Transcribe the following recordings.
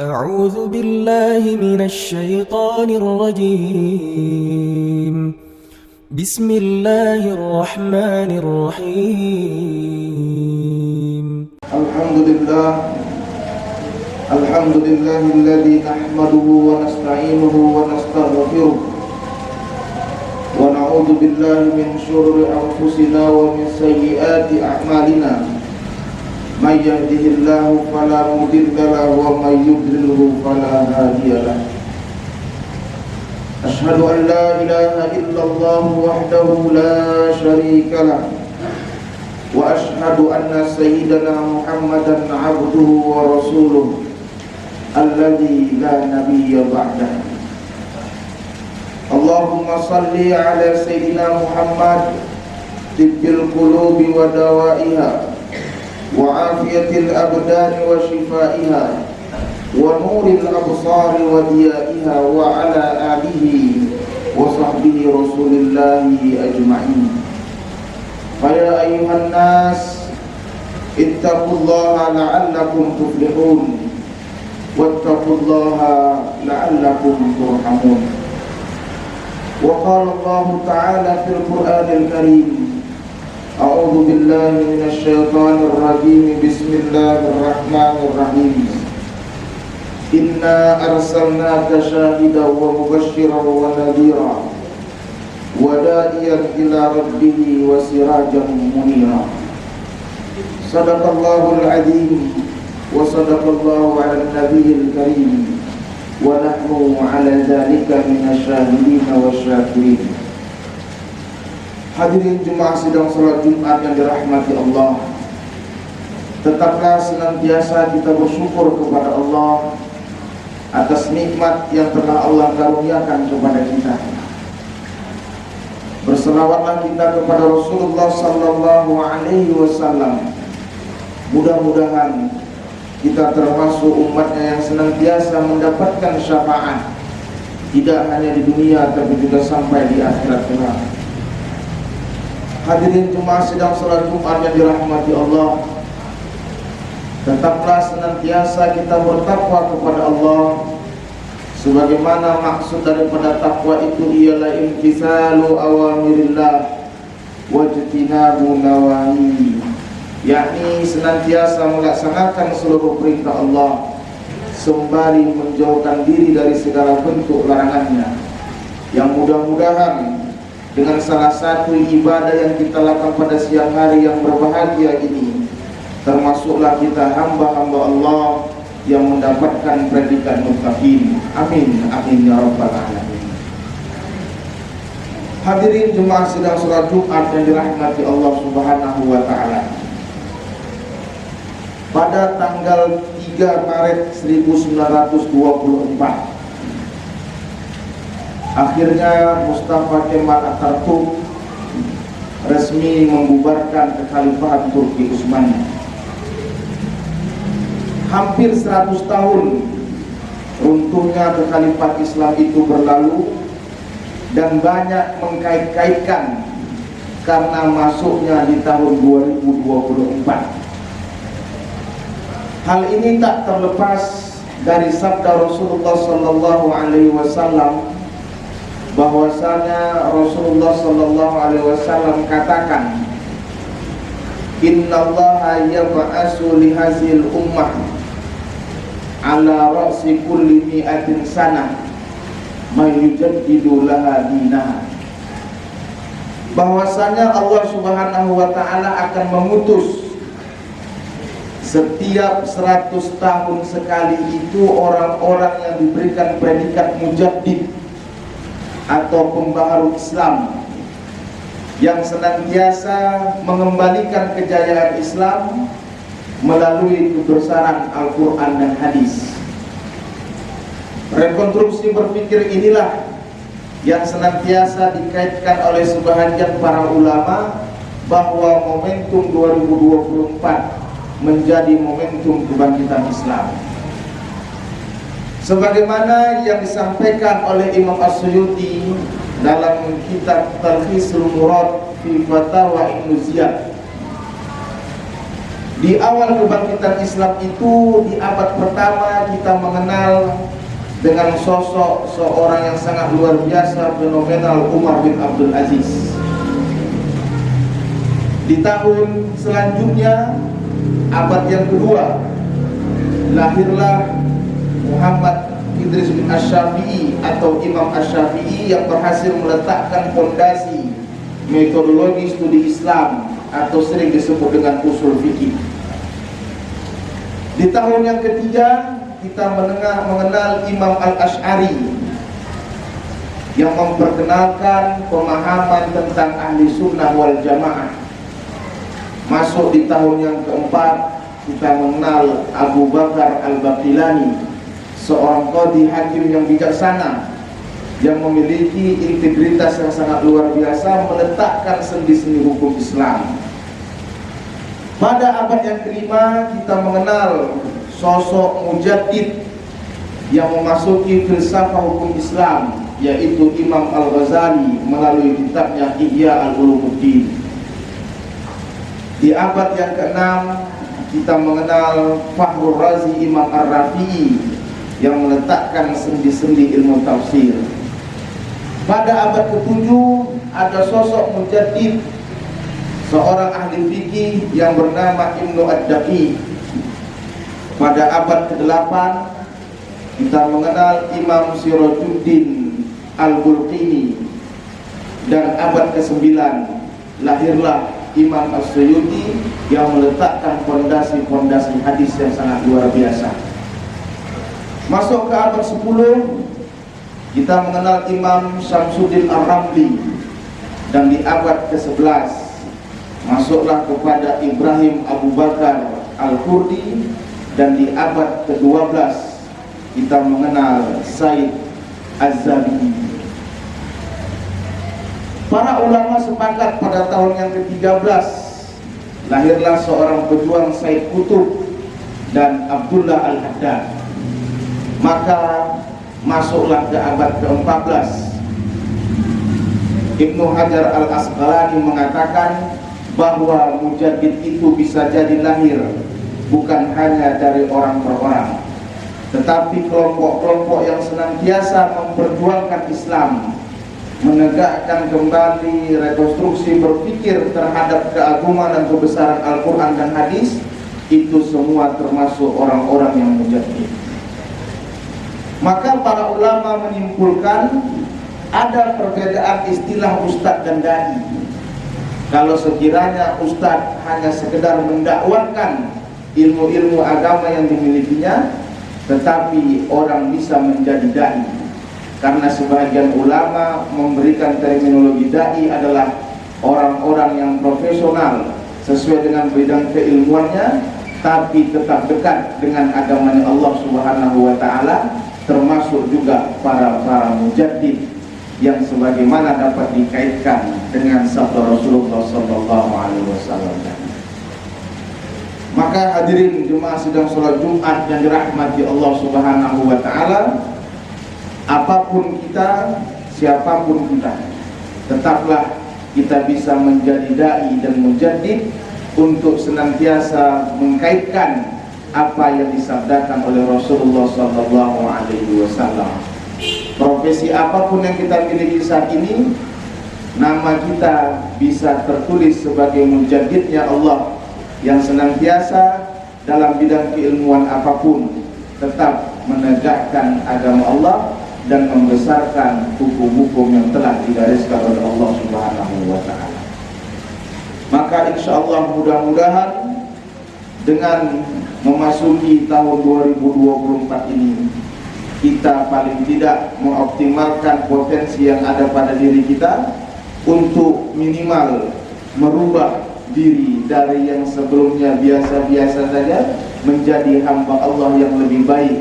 أعوذ بالله من الشيطان الرجيم. بسم الله الرحمن الرحيم. الحمد لله الذي نحمده ونستعينه ونستغفره ونعوذ بالله من شرور أنفسنا ومن سيئات أعمالنا. من يهده الله فلا مضل له ومن يضلله فلا هادي له. أشهد أن لا إله إلا الله وحده لا شريك له، وأشهد أن سيدنا محمدا عبده ورسوله الذي لا نبي بعده. اللهم صل على سيدنا محمد طب القلوب ودوائها وعافية الأبدان وشفائها ونور الأبصار وضيائها وعلى آله وصحبه رسول الله أجمعين. فيا أيها الناس اتقوا الله لعلكم تفلحون واتقوا الله لعلكم ترحمون. وقال الله تعالى في القرآن الكريم: أعوذ بالله من الشيطان الرجيم. بسم الله الرحمن الرحيم. إنا أرسلناك شاهدا ومبشرا ونذيرا وداعيا إلى ربه وسراجا منيرا. صدق الله العظيم وصدق الله على النبي الكريم ونحن على ذلك من الشاهدين والشاكرين. Hadirin jemaah sidang salat Jumat yang dirahmati Allah, tetaplah senantiasa kita bersyukur kepada Allah atas nikmat yang telah Allah karuniakan kepada kita. Berselawatlah kita kepada Rasulullah sallallahu alaihi wasallam. Mudah-mudahan kita termasuk umatnya yang senantiasa mendapatkan syafaat, tidak hanya di dunia tapi juga sampai di akhirat kelak. Hadirin jemaah sidang salat Jumat yang dirahmati Allah, tetaplah senantiasa kita bertakwa kepada Allah. Sebagaimana maksud daripada takwa itu ialah imtisalu awamirillah wajtinabu nawahi, yakni senantiasa melaksanakan seluruh perintah Allah sembari menjauhkan diri dari segala bentuk larangannya. Yang mudah-mudahan dengan salah satu ibadah yang kita lakukan pada siang hari yang berbahagia ini, termasuklah kita hamba-hamba Allah yang mendapatkan predikat muttaqin. Amin, amin ya rabbal alamin. Hadirin jemaah sidang salat Jumat yang dirahmati Allah Subhanahu wa taala. Pada tanggal 3 Maret 1924, akhirnya Mustafa Kemal Atatürk resmi membubarkan kekhalifahan Turki Utsmani. Hampir 100 tahun runtuhnya kekhalifat Islam itu berlalu, dan banyak mengkait-kaitkan karena masuknya di tahun 2024. Hal ini tak terlepas dari sabda Rasulullah sallallahu alaihi wasallam, bahwasanya Rasulullah sallallahu alaihi wasallam katakan, innallaha yab'atsu li hazil ummah ala ra'si kulli mi'atin sanah may yujaddidu laha dinaha. Bahwasanya Allah Subhanahu wa taala akan mengutus setiap 100 tahun sekali itu orang-orang yang diberikan predikat mujaddid atau pembaharu Islam, yang senantiasa mengembalikan kejayaan Islam melalui kebesaran Al-Quran dan Hadis. Rekonstruksi berpikir inilah yang senantiasa dikaitkan oleh sebahagian para ulama bahwa momentum 2024 menjadi momentum kebangkitan Islam. Sebagaimana yang disampaikan oleh Imam As-Suyuti dalam kitab Talkhisul Murad fi Fatawa Ibnu Ziyad, Di awal kebangkitan Islam itu, di abad pertama kita mengenal dengan sosok seorang yang sangat luar biasa, fenomenal, Umar bin Abdul Aziz. Di tahun selanjutnya, abad yang kedua, lahirlah Muhammad Idris bin Asy-Syafi'i atau Imam Asy-Syafi'i yang berhasil meletakkan fondasi metodologi studi Islam atau sering disebut dengan usul fikih. Di tahun yang ketiga kita mengenal Imam Al-Asy'ari yang memperkenalkan pemahaman tentang ahli sunnah wal jamaah. Masuk di tahun yang keempat kita mengenal Abu Bakar Al-Baqilani, seorang qadhi hakim yang bijaksana yang memiliki integritas yang sangat luar biasa, meletakkan sendi-sendi hukum Islam. Pada abad yang kelima kita mengenal sosok mujaddid yang memasuki filsafah hukum Islam, yaitu Imam Al-Ghazali melalui kitabnya Ihya Al-Ulumuddin. Di abad yang keenam kita mengenal Fakhrur Razi Imam Ar-Rafi'i yang meletakkan sendi-sendi ilmu tafsir. Pada abad ketujuh ada sosok mujaddid, seorang ahli fikih yang bernama Ibnu Ad-Daqi. Pada abad ke-8 kita mengenal Imam Sirajuddin Al-Bulqini, dan abad ke-9 lahirlah Imam As-Suyuti yang meletakkan fondasi-fondasi hadis yang sangat luar biasa. Masuk ke abad 10 kita mengenal Imam Syamsuddin Ar-Ramli, dan di abad ke-11 masuklah kepada Ibrahim Abu Bakar Al-Kurdi, dan di abad ke-12 kita mengenal Said Az-Zabi'i. Para ulama sepakat pada tahun yang ke-13 lahirlah seorang pejuang Said Qutb dan Abdullah Al-Haddad. Maka masuklah ke abad ke-14. Ibnu Hajar Al-Asqalani mengatakan bahwa mujaddid itu bisa jadi lahir bukan hanya dari orang per orang, tetapi kelompok-kelompok yang senantiasa memperjuangkan Islam, menegakkan kembali rekonstruksi berpikir terhadap keagungan dan kebesaran Al-Quran dan hadis. Itu semua termasuk orang-orang yang mujaddid. Maka para ulama menyimpulkan ada perbedaan istilah ustadz dan dai. Kalau sekiranya ustadz hanya sekedar mendakwakan ilmu-ilmu agama yang dimilikinya, tetapi orang bisa menjadi dai. Karena sebagian ulama memberikan terminologi dai adalah orang-orang yang profesional sesuai dengan bidang keilmuannya, tapi tetap dekat dengan agamanya Allah Subhanahu wa taala, termasuk juga para mujaddid yang sebagaimana dapat dikaitkan dengan sabda Rasulullah sallallahu alaihi wasallam. Maka hadirin jemaah sidang salat Jumat yang dirahmati Allah Subhanahu wa taala, apapun kita, siapapun kita, tetaplah kita bisa menjadi dai dan mujaddid untuk senantiasa mengkaitkan apa yang disabdakan oleh Rasulullah sallallahu alaihi wasallam. Profesi apapun yang kita miliki saat ini, nama kita bisa tertulis sebagai mujaddidnya Allah yang senantiasa dalam bidang keilmuan apapun tetap menegakkan agama Allah dan membesarkan hukum-hukum yang telah digariskan oleh Allah Subhanahu wa taala. Maka insyaallah mudah-mudahan dengan memasuki tahun 2024 ini kita paling tidak mengoptimalkan potensi yang ada pada diri kita untuk minimal merubah diri dari yang sebelumnya biasa-biasa saja menjadi hamba Allah yang lebih baik,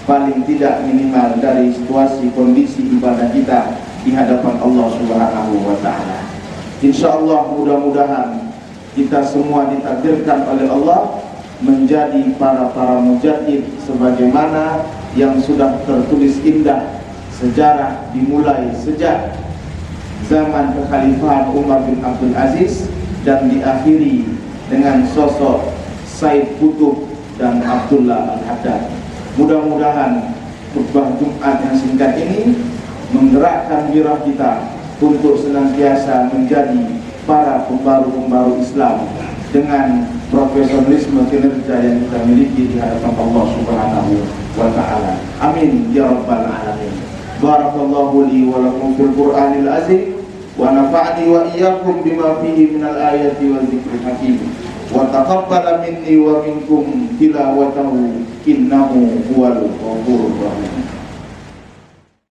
paling tidak minimal dari situasi kondisi ibadah kita di hadapan Allah Subhanahu wa taala. Insyaallah mudah-mudahan kita semua ditakdirkan oleh Allah menjadi para mujaddid sebagaimana yang sudah tertulis indah sejarah dimulai sejak zaman kekhalifahan Umar bin Abdul Aziz dan diakhiri dengan sosok Said Kutub dan Abdullah Al-Haddad. Mudah-mudahan khutbah Jumat yang singkat ini menggerakkan gairah kita untuk senantiasa menjadi para pembaru-pembaru Islam dengan profesionalisme kinerja yang kita miliki di hadapan Allah Subhanahu wa taala. Amin ya rabbal alamin. Barakallahu li wa lakum fil Qur'anil azim wa nafa'ni wa iyyakum bima fihi minal ayati wa dzikril hakim. Wa taqabbala minni wa minkum tilawatahu innahu huwal ghafurur rahim.